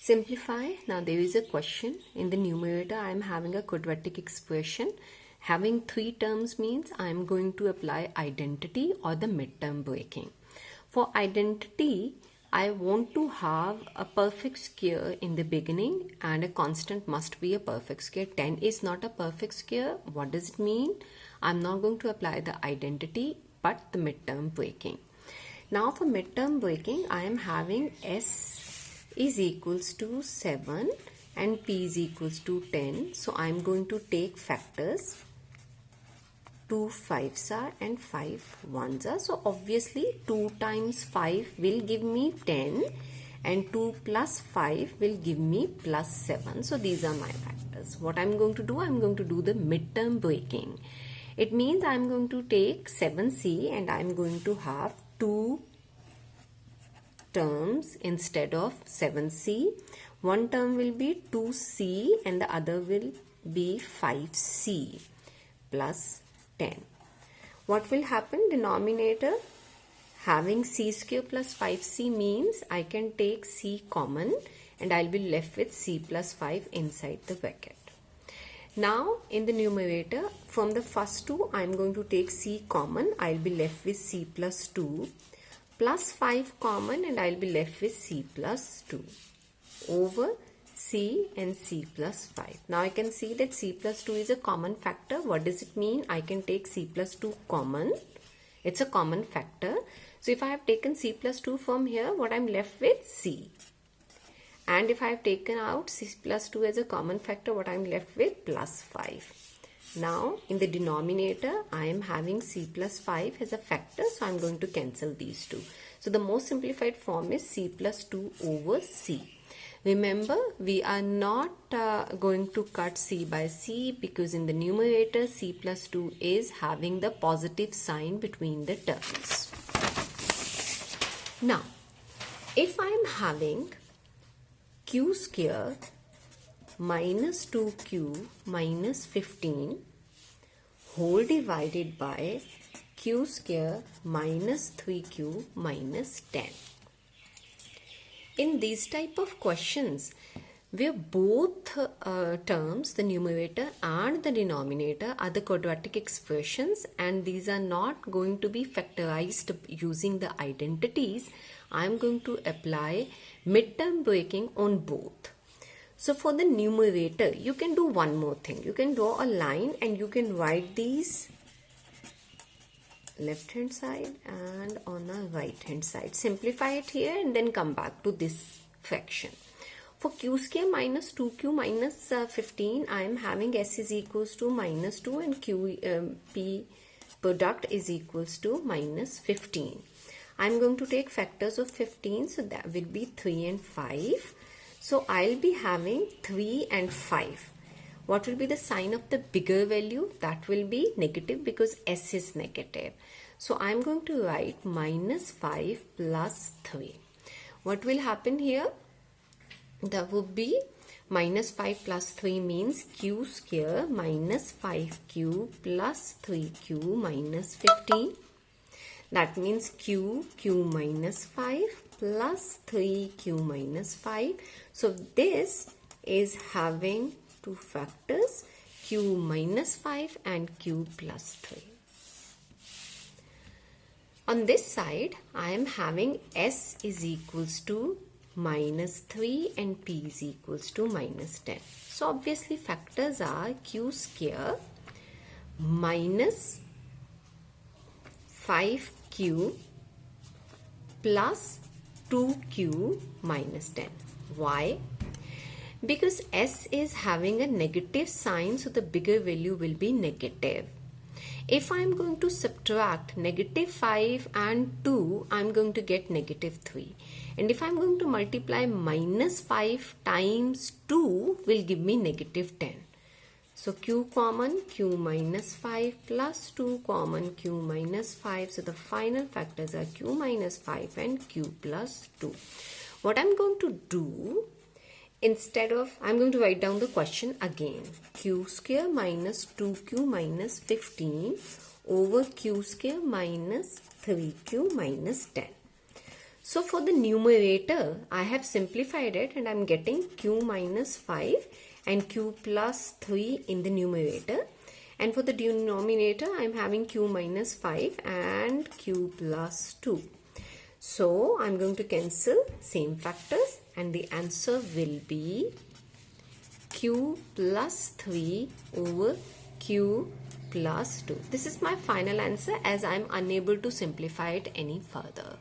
Simplify. Now there is a question. In the numerator I am having a quadratic expression. Having three terms means I am going to apply identity or the midterm breaking. For identity, I want to have a perfect square in the beginning and a constant must be a perfect square. 10 is not a perfect square. What does it mean? I'm not going to apply the identity but the midterm breaking. Now for midterm breaking, I am having S is equals to 7 and P is equals to 10. So I am going to take factors. 2 5s are and 5 1s are. So obviously 2 times 5 will give me 10 and 2 plus 5 will give me plus 7. So these are my factors. What I'm going to do? I'm going to do the midterm breaking. It means I'm going to take 7c and I'm going to have 2 terms instead of 7c. One term will be 2c and the other will be 5c plus 10. What will happen? Denominator having c square plus 5c means I can take c common and I'll be left with c plus 5 inside the bracket. Now in the numerator, from the first two I'm going to take c common. I'll be left with c plus 2 plus 5 common and I'll be left with c plus 2 over c and c plus 5. Now I can see that c plus 2 is a common factor. What does it mean? I can take c plus 2 common. It's a common factor. So if I have taken c plus 2 from here, what I'm left with? C. And if I have taken out c plus 2 as a common factor, what I'm left with? Plus 5. Now in the denominator, I am having c plus 5 as a factor. So I'm going to cancel these two. So the most simplified form is c plus 2 over c. Remember, we are not going to cut c by c because in the numerator c plus 2 is having the positive sign between the terms. Now, if I am having q square minus 2q minus 15 whole divided by q square minus 3q minus 10. In these type of questions, where both terms, the numerator and the denominator, are the quadratic expressions and these are not going to be factorized using the identities, I am going to apply midterm breaking on both. So for the numerator, you can do one more thing. You can draw a line and you can write these left hand side and on the right hand side. Simplify it here and then come back to this fraction. For q square minus 2q minus 15, I am having s is equals to minus 2 and p product is equals to minus 15. I am going to take factors of 15, so that will be 3 and 5. So I'll be having 3 and 5. What will be the sign of the bigger value? That will be negative because s is negative. So I'm going to write minus 5 plus 3. What will happen here? That would be minus 5 plus 3 means q square minus 5q plus 3q minus 15. That means q minus 5 plus 3q minus 5. So this is having two factors, q minus 5 and q plus 3. On this side, I am having s is equals to minus 3 and p is equals to minus 10. So obviously factors are q square minus 5q plus 2q minus 10. Why? Because s is having a negative sign, so the bigger value will be negative. If I am going to subtract negative 5 and 2, I am going to get negative 3. And if I am going to multiply minus 5 times 2 will give me negative 10. So q common, q minus 5 plus 2 common, q minus 5. So the final factors are q minus 5 and q plus 2. What I am going to do, instead of, I am going to write down the question again. Q square minus 2q minus 15 over q square minus 3q minus 10. So for the numerator, I have simplified it and I'm getting q minus 5 and q plus 3 in the numerator. And for the denominator, I'm having q minus 5 and q plus 2. So I'm going to cancel same factors and the answer will be q plus 3 over q plus 2. This is my final answer as I'm unable to simplify it any further.